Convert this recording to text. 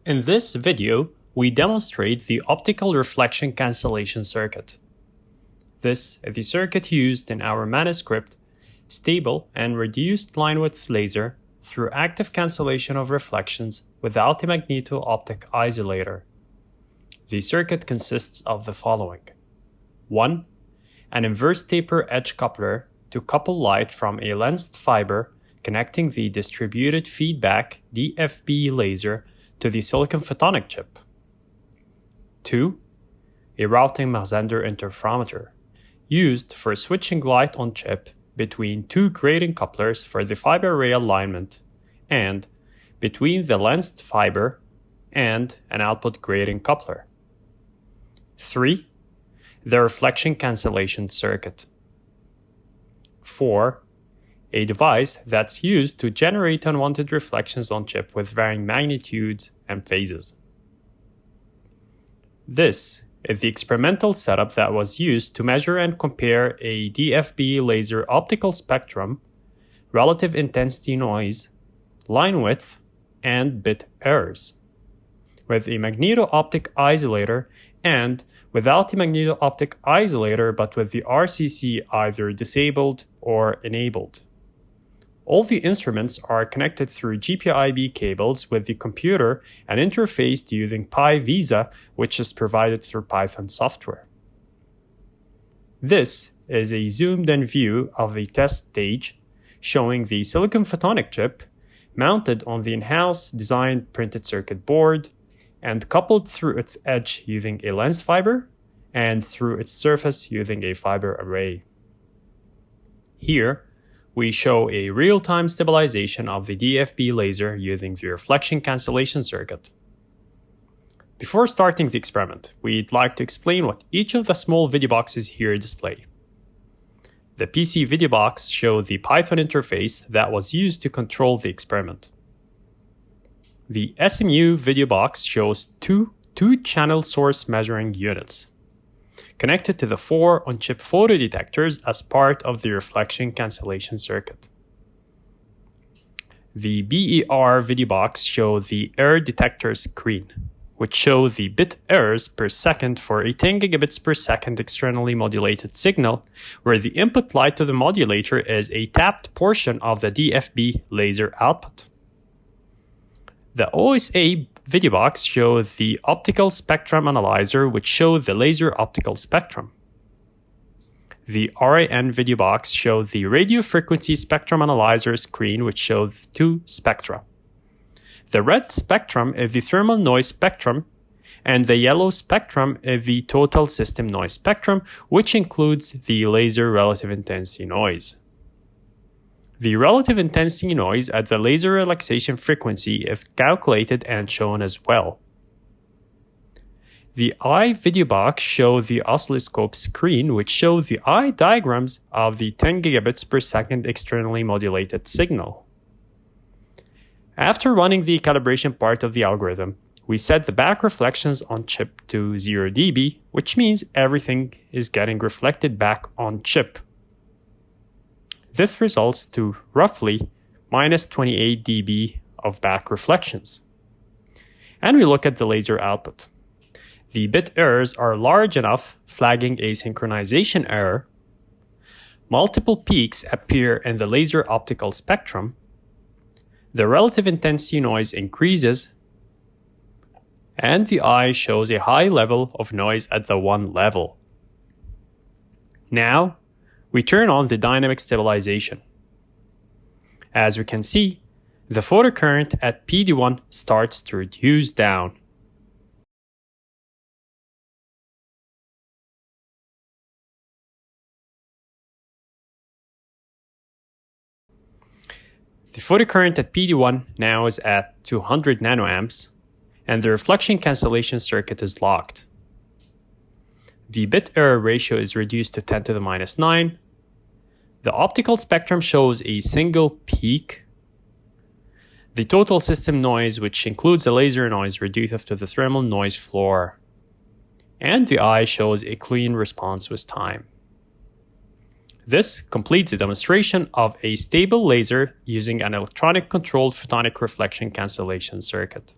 In this video, we demonstrate the optical reflection cancellation circuit. This is the circuit used in our manuscript, stable and reduced line width laser through active cancellation of reflections without a magneto-optic isolator. The circuit consists of the following. 1. An inverse taper edge coupler to couple light from a lensed fiber connecting the distributed feedback DFB laser to the silicon photonic chip. 2. A routing Marzender interferometer, used for switching light on chip between two grating couplers for the fiber array alignment and between the lensed fiber and an output grating coupler. 3. The reflection cancellation circuit. 4. A device that's used to generate unwanted reflections on chip with varying magnitudes and phases. This is the experimental setup that was used to measure and compare a DFB laser optical spectrum, relative intensity noise, line width, and bit errors, with a magneto-optic isolator and without a magneto-optic isolator but with the RCC either disabled or enabled. All the instruments are connected through GPIB cables with the computer and interfaced using PyVisa, which is provided through Python software. This is a zoomed-in view of the test stage showing the silicon photonic chip mounted on the in-house designed printed circuit board and coupled through its edge using a lens fiber and through its surface using a fiber array. Here, we show a real-time stabilization of the DFB laser using the reflection cancellation circuit. Before starting the experiment, we'd like to explain what each of the small video boxes here display. The PC video box shows the Python interface that was used to control the experiment. The SMU video box shows two channel source measuring units, connected to the 4 on-chip photodetectors as part of the reflection cancellation circuit. The BER video box shows the error detector screen, which shows the bit errors per second for a 10 gigabits per second externally modulated signal, where the input light to the modulator is a tapped portion of the DFB laser output. The OSA video box shows the optical spectrum analyzer, which shows the laser optical spectrum. The RAN video box shows the radio frequency spectrum analyzer screen, which shows 2 spectra. The red spectrum is the thermal noise spectrum, and the yellow spectrum is the total system noise spectrum, which includes the laser relative intensity noise. The relative intensity noise at the laser relaxation frequency is calculated and shown as well. The eye video box shows the oscilloscope screen, which shows the eye diagrams of the 10 gigabits per second externally modulated signal. After running the calibration part of the algorithm, we set the back reflections on chip to 0 dB, which means everything is getting reflected back on chip. This results to roughly minus 28 dB of back reflections. And we look at the laser output. The bit errors are large enough, flagging a synchronization error. Multiple peaks appear in the laser optical spectrum. The relative intensity noise increases, and the eye shows a high level of noise at the 1 level. Now, we turn on the dynamic stabilization. As we can see, the photocurrent at PD1 starts to reduce down. The photocurrent at PD1 now is at 200 nanoamps, and the reflection cancellation circuit is locked. The bit error ratio is reduced to 10 to the minus 9. The optical spectrum shows a single peak. The total system noise, which includes the laser noise, reduces to the thermal noise floor. And the eye shows a clean response with time. This completes the demonstration of a stable laser using an electronic controlled photonic reflection cancellation circuit.